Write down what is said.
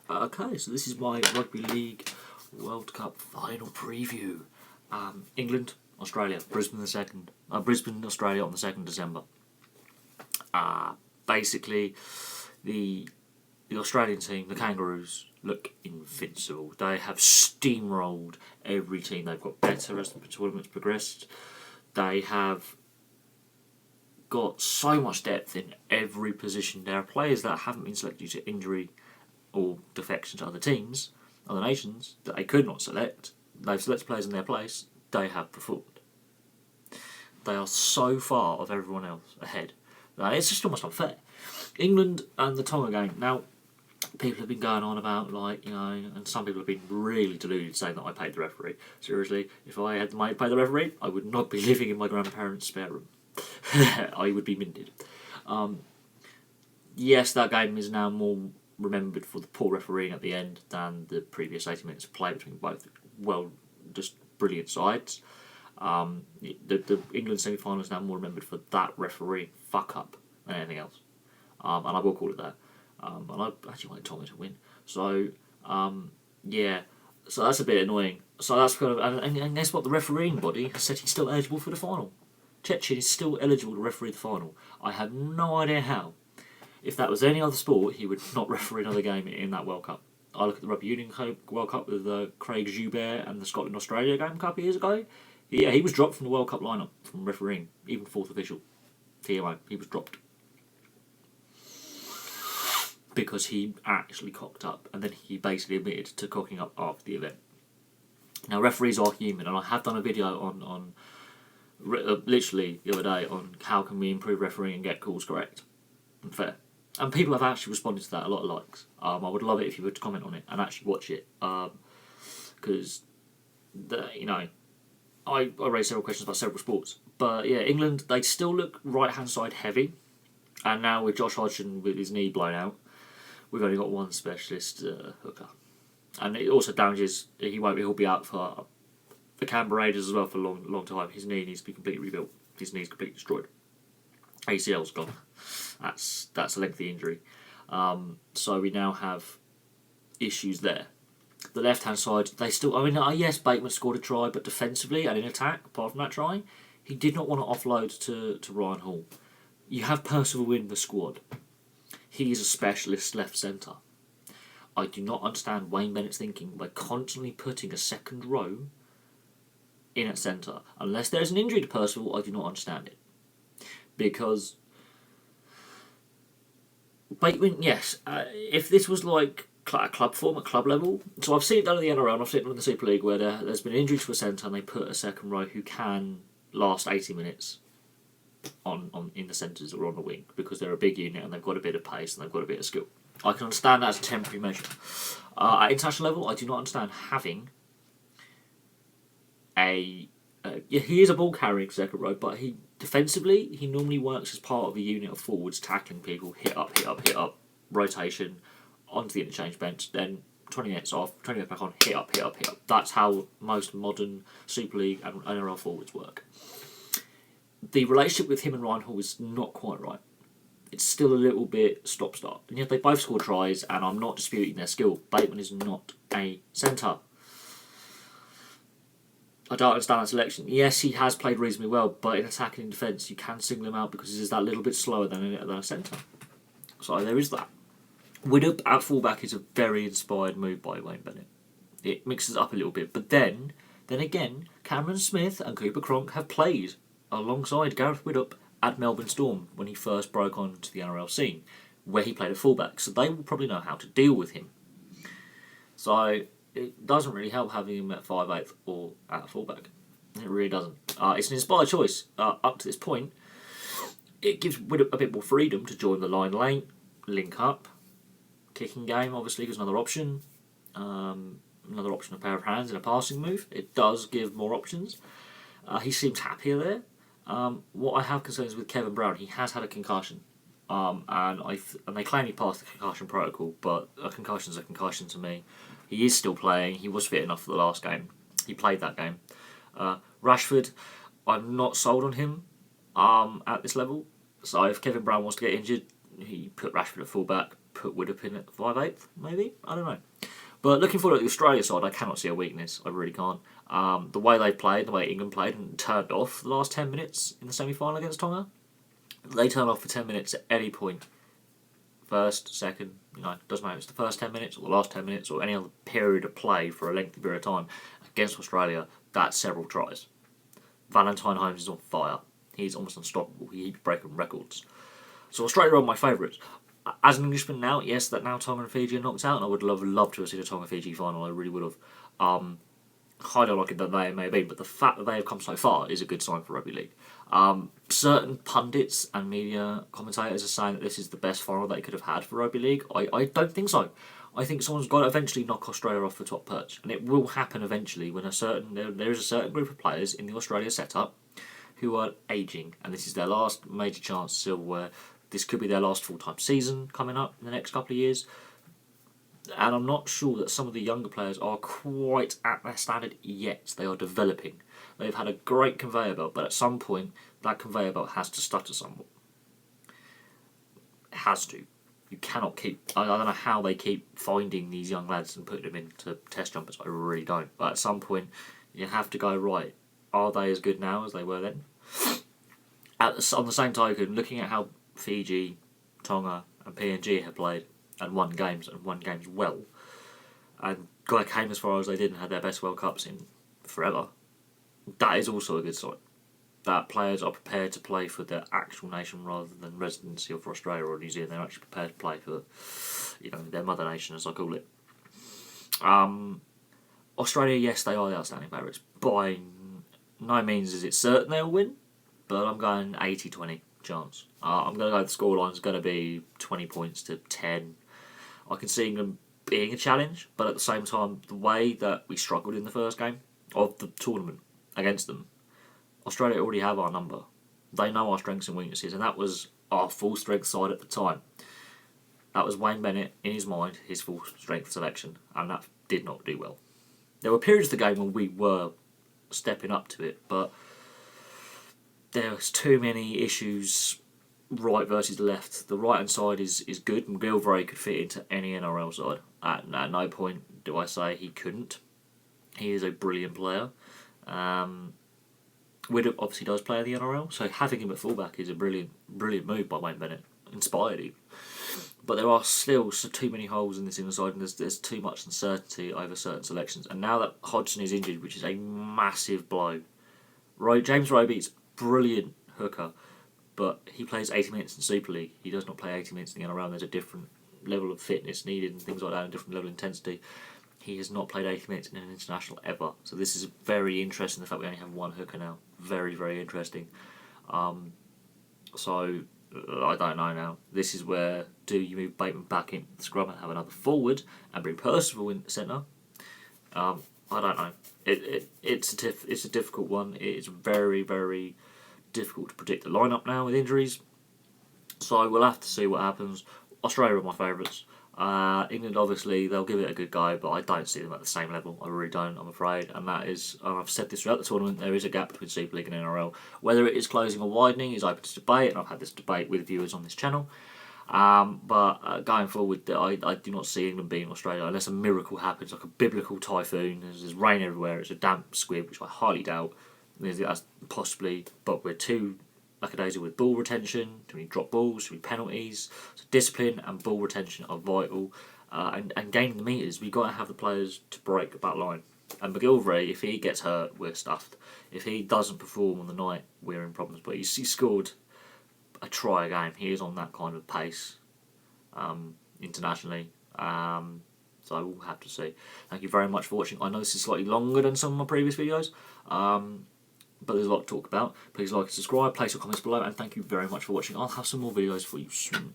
Okay, so this is my Rugby League World Cup final preview. England, Australia, Brisbane Australia on the 2nd December. Basically, the Australian team, the Kangaroos, look invincible. They have steamrolled every team. They've got better as the tournament's progressed. They have got so much depth in every position. There are players that haven't been selected due to injury or defection to other teams, other nations, that they could not select. They've selected players in their place. They have performed. They are so far of everyone else ahead. It's just almost unfair. England and the Tonga game. Now, people have been going on about, and some people have been really deluded saying that I paid the referee. Seriously, if I had the money to pay the referee, I would not be living in my grandparents' spare room. I would be minted. Yes, that game is now more remembered for the poor refereeing at the end than the previous 80 minutes of play between both just brilliant sides. The England semi-final is now more remembered for that referee fuck up than anything else. And I will call it that. And I actually want Tommy to win. So, so that's a bit annoying. So that's kind of, and guess what? The refereeing body has said he's still eligible for the final. Chechen is still eligible to referee the final. I have no idea how. If that was any other sport, he would not referee another game in that World Cup. I look at the Rugby Union World Cup with Craig Joubert and the Scotland-Australia game a couple of years ago. Yeah, he was dropped from the World Cup lineup from refereeing, even fourth official. TMO, he was dropped. Because he actually cocked up, and then he basically admitted to cocking up after the event. Now, referees are human, and I have done a video on literally the other day on how can we improve refereeing and get calls correct and fair. And people have actually responded to that, a lot of likes. I would love it if you would comment on it and actually watch it, because I raised several questions about several sports. But yeah, England, they still look right-hand side heavy, and now with Josh Hodgson with his knee blown out, we've only got one specialist hooker, and it also damages. He'll be out for the Canberra Raiders as well for a long time. His knee needs to be completely rebuilt. His knee's completely destroyed. ACL's gone. That's a lengthy injury. So we now have issues there. The left-hand side, they still... yes, Bateman scored a try, but defensively and in attack, apart from that try, he did not want to offload to Ryan Hall. You have Percival in the squad. He is a specialist left centre. I do not understand Wayne Bennett's thinking by constantly putting a second row in at centre. Unless there's an injury to Percival, I do not understand it. Because Bateman, yes, if this was like a club form at club level, so I've seen it done in the NRL and I've seen it done in the Super League where there's been an injury to a centre and they put a second row who can last 80 minutes on in the centres or on the wing because they're a big unit and they've got a bit of pace and they've got a bit of skill. I can understand that as a temporary measure. At international level, I do not understand having he is a ball carrying second row, but defensively he normally works as part of a unit of forwards tackling people, hit up, rotation onto the interchange bench, then 20 minutes off, 20 minutes back on, hit up. That's how most modern Super League and NRL forwards work. The relationship with him and Ryan Hall is not quite right. It's still a little bit stop-start. And yet they both score tries, and I'm not disputing their skill. Bateman is not a centre. I don't understand that selection. Yes, he has played reasonably well, but in attacking and defence, you can single him out because he's that little bit slower than a centre. So there is that. Widdup at fullback is a very inspired move by Wayne Bennett. It mixes it up a little bit. But then again, Cameron Smith and Cooper Cronk have played alongside Gareth Widdup at Melbourne Storm when he first broke onto the NRL scene, where he played a fullback. So they will probably know how to deal with him. So it doesn't really help having him at 5'8" or at fullback. It really doesn't. It's an inspired choice up to this point. It gives Widdup a bit more freedom to join the line lane, link up. Kicking game, obviously, is another option. Another option, a pair of hands and a passing move. It does give more options. He seems happier there. What I have concerns with Kevin Brown, he has had a concussion. And they claim he passed the concussion protocol, but a concussion's a concussion to me. He is still playing. He was fit enough for the last game. He played that game. Rashford, I'm not sold on him at this level. So if Kevin Brown wants to get injured, he put Rashford at fullback. put Widdop in at 5/8, maybe? I don't know. But looking forward at the Australia side, I cannot see a weakness. I really can't. The way they played, the way England played and turned off the last 10 minutes in the semi-final against Tonga, they turn off for 10 minutes at any point. First, second, doesn't matter if it's the first 10 minutes or the last 10 minutes or any other period of play for a lengthy period of time against Australia, that's several tries. Valentine Holmes is on fire. He's almost unstoppable. He keeps breaking records. So Australia are my favourites. As an Englishman now, yes, that now Tonga and Fiji are knocked out, and I would love to have seen a Tonga-Fiji final, I really would have. Highly unlikely that they may be, but the fact that they have come so far is a good sign for rugby league. Certain pundits and media commentators are saying that this is the best final they could have had for rugby league. I don't think so. I think someone's got to eventually knock Australia off the top perch, and it will happen eventually when there is a certain group of players in the Australia setup who are ageing, and this is their last major chance to silverware. This could be their last full-time season coming up in the next couple of years. And I'm not sure that some of the younger players are quite at their standard yet. They are developing. They've had a great conveyor belt, but at some point, that conveyor belt has to stutter somewhat. It has to. You cannot keep... I don't know how they keep finding these young lads and putting them into test jumpers. I really don't. But at some point, you have to go, right, are they as good now as they were then? On the same token, looking at how Fiji, Tonga and PNG have played and won games well, and came as far as they did and had their best World Cups in forever, that is also a good sign. That players are prepared to play for their actual nation rather than residency or for Australia or New Zealand. They're actually prepared to play for, their mother nation, as I call it. Australia, yes, they are the outstanding favourites. By no means is it certain they'll win, but I'm going 80-20 chance. I'm going to go the scoreline is going to be 20 points to 10. I can see England being a challenge, but at the same time, the way that we struggled in the first game of the tournament against them, Australia already have our number. They know our strengths and weaknesses, and that was our full strength side at the time. That was Wayne Bennett, in his mind, his full strength selection, and that did not do well. There were periods of the game when we were stepping up to it, but there was too many issues right versus left. The right hand side is good. McGilvray could fit into any NRL side. At no point do I say he couldn't. He is a brilliant player. Widdop obviously does play in the NRL, so having him at fullback is a brilliant move by Wayne Bennett. Inspired him. But there are still too many holes in this England side, and there's too much uncertainty over certain selections. And now that Hodgson is injured, which is a massive blow, James Roby's brilliant hooker, but he plays 80 minutes in Super League. He does not play 80 minutes in the NRL. There's a different level of fitness needed and things like that, and a different level of intensity. He has not played 80 minutes in an international ever. So this is very interesting, the fact we only have one hooker now. Very, very interesting. So I don't know now. This is where, do you move Bateman back in the scrum and have another forward and bring Percival in the centre? I don't know. It's a difficult one. It's very, very difficult to predict the lineup now with injuries. So we'll have to see what happens. Australia are my favourites. England, obviously, they'll give it a good go, but I don't see them at the same level. I really don't, I'm afraid. And that is, I've said this throughout the tournament, there is a gap between Super League and NRL. Whether it is closing or widening is open to debate, and I've had this debate with viewers on this channel. But going forward, I do not see England beating Australia unless a miracle happens, like a biblical typhoon. There's rain everywhere, it's a damp squib, which I highly doubt. That's possibly, but we're too lackadaisical with ball retention, too many drop balls, too many penalties. So discipline and ball retention are vital. And gaining the metres, we've got to have the players to break that line. And McGilvray, if he gets hurt, we're stuffed. If he doesn't perform on the night, we're in problems. But he scored a try a game. He is on that kind of pace internationally. So we'll have to see. Thank you very much for watching. I know this is slightly longer than some of my previous videos. But there's a lot to talk about. Please like and subscribe, place your comments below, and thank you very much for watching. I'll have some more videos for you soon.